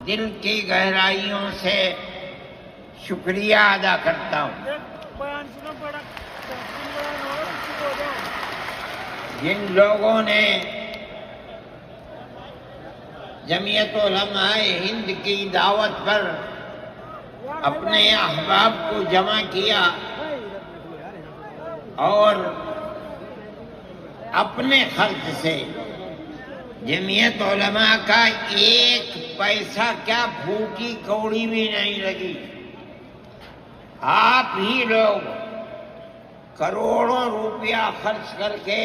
دل کی گہرائیوں سے شکریہ ادا کرتا ہوں جن لوگوں نے جمعیت علماء ہند کی دعوت پر اپنے احباب کو جمع کیا اور اپنے خرچ سے جمعیت علماء کا ایک پیسہ کیا پھوٹی کوڑی بھی نہیں لگی. آپ ہی لوگ کروڑوں روپیہ خرچ کر کے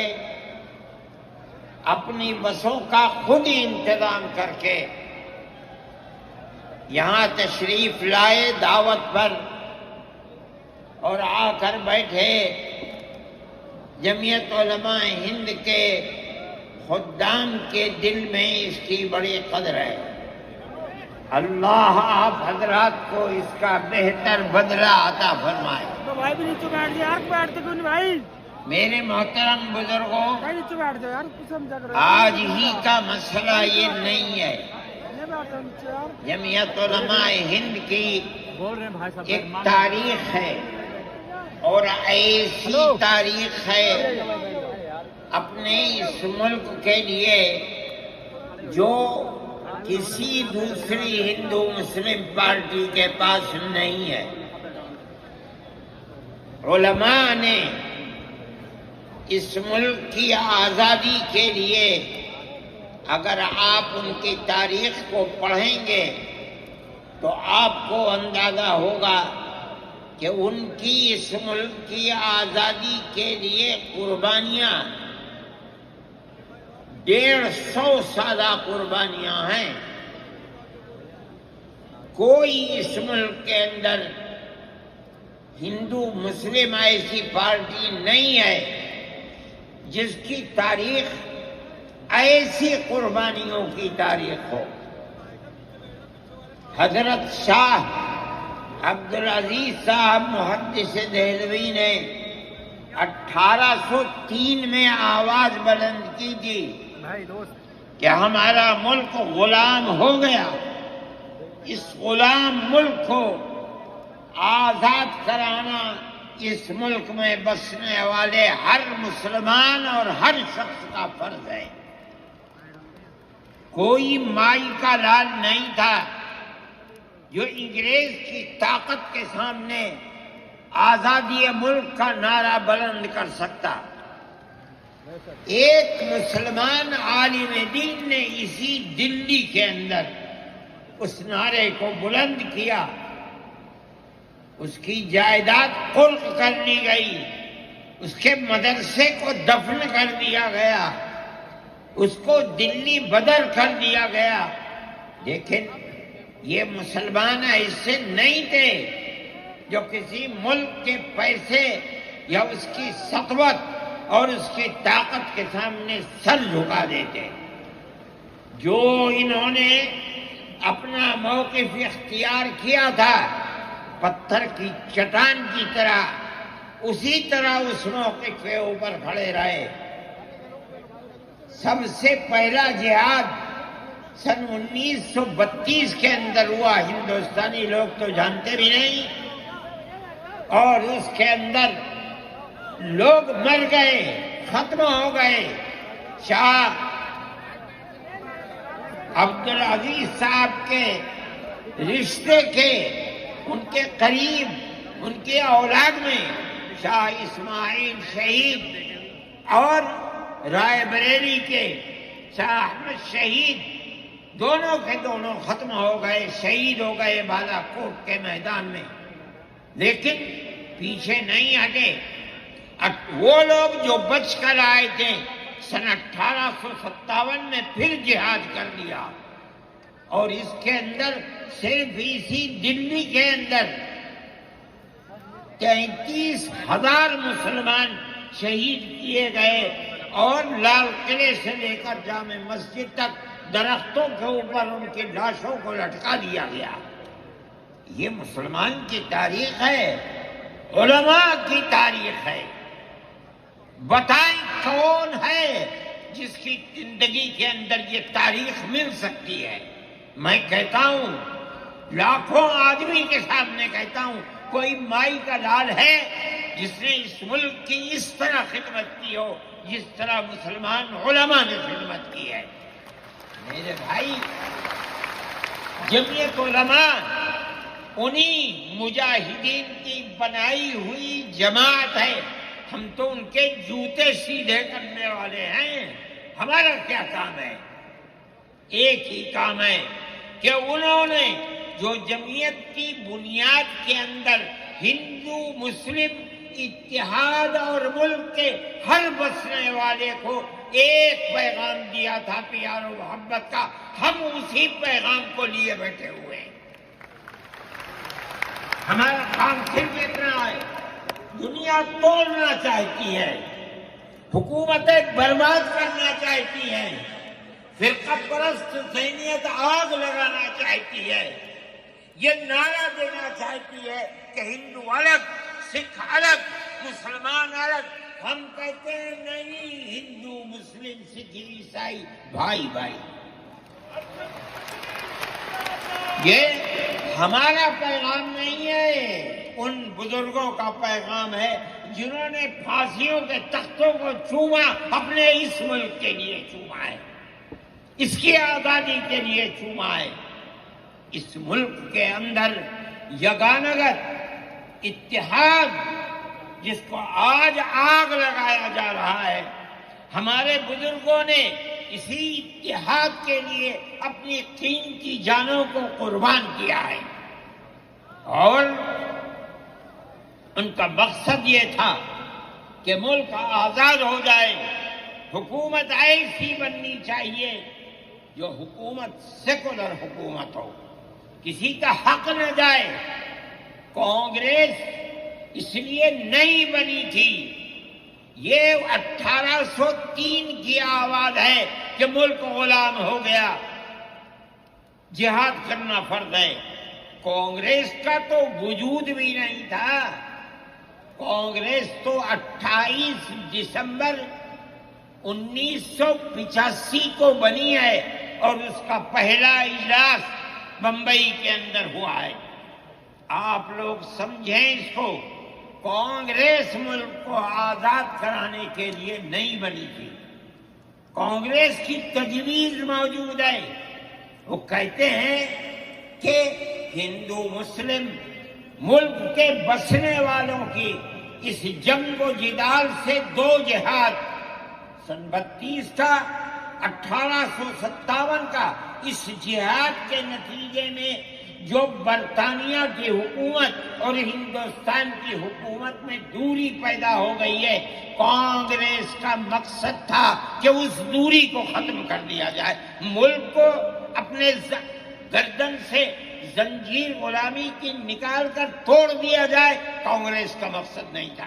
اپنی بسوں کا خود ہی انتظام کر کے یہاں تشریف لائے دعوت پر اور آ کر بیٹھے. جمعیت علماء ہند کے خدام کے دل میں اس کی بڑی قدر ہے. اللہ آپ حضرات کو اس کا بہتر بدلہ عطا فرمائے. میرے محترم بزرگوں، آج ہی کا مسئلہ یہ نہیں ہے. جمعیت علماء ہند کی ایک تاریخ ہے اور ایسی تاریخ ہے اپنے اس ملک کے لیے جو کسی دوسری ہندو مسلم پارٹی کے پاس نہیں ہے. علماء نے اس ملک کی آزادی کے لیے اگر آپ ان کی تاریخ کو پڑھیں گے تو آپ کو اندازہ ہوگا کہ ان کی اس ملک کی آزادی کے لیے قربانیاں 150 سالہ قربانیاں ہیں. کوئی اس ملک کے اندر ہندو مسلم ایسی پارٹی نہیں ہے جس کی تاریخ ایسی قربانیوں کی تاریخ ہو. حضرت شاہ عبدالعزیز صاحب محدث دہلوی نے 1803 میں آواز بلند کی تھی کہ ہمارا ملک غلام ہو گیا. اس غلام ملک کو آزاد کرانا اس ملک میں بسنے والے ہر مسلمان اور ہر شخص کا فرض ہے. کوئی مائی کا لال نہیں تھا جو انگریز کی طاقت کے سامنے آزادی ملک کا نعرہ بلند کر سکتا. ایک مسلمان عالم دین نے اسی دلی کے اندر اس نعرے کو بلند کیا. اس کی جائیداد قلق کر لی گئی، اس کے مدرسے کو دفن کر دیا گیا، اس کو دلی بدر کر دیا گیا. لیکن یہ مسلمان ایسے نہیں تھے جو کسی ملک کے پیسے یا اس کی سطوت اور اس کی طاقت کے سامنے سر جھکا دیتے. جو انہوں نے اپنا موقف اختیار کیا تھا پتھر کی چٹان کی طرح، اسی طرح اس موقف کے اوپر کھڑے رہے. سب سے پہلا جہاد سن 1932 کے اندر ہوا. ہندوستانی لوگ تو جانتے بھی نہیں، اور اس کے اندر لوگ مر گئے، ختم ہو گئے. شاہ عبدالعزیز صاحب کے رشتے کے ان کے قریب ان کے اولاد میں شاہ اسماعیل شہید اور رائے بریلی کے شاہ احمد شہید دونوں کے دونوں ختم ہو گئے، شہید ہو گئے بالا کوٹ کے میدان میں. لیکن پیچھے نہیں ہٹے. وہ لوگ جو بچ کر آئے تھے سن 1857 میں پھر جہاد کر لیا، اور اس کے اندر صرف اسی دلی کے اندر 33,000 مسلمان شہید کیے گئے، اور لال قلعے سے لے کر جامع مسجد تک درختوں کے اوپر ان کی لاشوں کو لٹکا دیا گیا. یہ مسلمان کی تاریخ ہے، علماء کی تاریخ ہے. بتائیں کون ہے جس کی زندگی کے اندر یہ تاریخ مل سکتی ہے؟ میں کہتا ہوں، لاکھوں آدمی کے سامنے کہتا ہوں، کوئی مائی کا لال ہے جس نے اس ملک کی اس طرح خدمت کی ہو جس طرح مسلمان علماء نے خدمت کی ہے؟ میرے بھائی، جمعیت علماء انہی مجاہدین کی بنائی ہوئی جماعت ہے. ہم تو ان کے جوتے سیدھے کرنے والے ہیں. ہمارا کیا کام ہے؟ ایک ہی کام ہے کہ انہوں نے جو جمعیت کی بنیاد کے اندر ہندو مسلم اتحاد اور ملک کے ہر بسنے والے کو ایک پیغام دیا تھا پیار و محبت کا، ہم اسی پیغام کو لیے بیٹھے ہوئے ہیں. ہمارا کام صرف اتنا ہے. دنیا توڑنا چاہتی ہے، حکومتیں برباد کرنا چاہتی ہیں، فرقہ پرست ذہنیت آگ لگانا چاہتی ہے، یہ نعرہ دینا چاہتی ہے کہ ہندو الگ، سکھ الگ، مسلمان الگ. ہم کہتے ہیں نہیں، ہندو مسلم سکھ عیسائی بھائی بھائی. یہ ہمارا پیغام نہیں ہے، ان بزرگوں کا پیغام ہے جنہوں نے پھانسیوں کے تختوں کو چوما، اپنے اس ملک کے لیے چوما ہے، اس کی آزادی کے لیے چوما ہے. اس ملک کے اندر یگانگت اتحاد جس کو آج آگ لگایا جا رہا ہے، ہمارے بزرگوں نے اسی اتحاد کے لیے اپنی قیمتی جانوں کو قربان کیا ہے، اور ان کا مقصد یہ تھا کہ ملک آزاد ہو جائے. حکومت ایسی بننی چاہیے جو حکومت سیکولر حکومت ہو، کسی کا حق نہ جائے. کانگریس اس لیے نہیں بنی تھی، یہ 1803 کی آواز ہے کہ ملک غلام ہو گیا، جہاد کرنا فرض ہے. کانگریس کا تو وجود بھی نہیں تھا. کانگریس تو 28 دسمبر 1985 کو بنی ہے، اور اس کا پہلا اجلاس بمبئی کے اندر ہوا ہے. آپ لوگ سمجھیں اس کو، کانگریس ملک کو آزاد کرانے کے لیے نہیں بنی تھی. کانگریس کی تجویز موجود ہے. وہ کہتے ہیں کہ ہندو مسلم ملک کے بسنے والوں کی اس جنگ و جدال سے دو جہاد، سن 32 کا 1857 کا، اس جہاد کے نتیجے میں جو برطانیہ کی حکومت اور ہندوستان کی حکومت میں دوری پیدا ہو گئی ہے، کانگریس کا مقصد تھا کہ اس دوری کو ختم کر دیا جائے، ملک کو اپنے گردن سے زنجیر غلامی کی نکال کر توڑ دیا جائے. کانگریس کا مقصد نہیں تھا.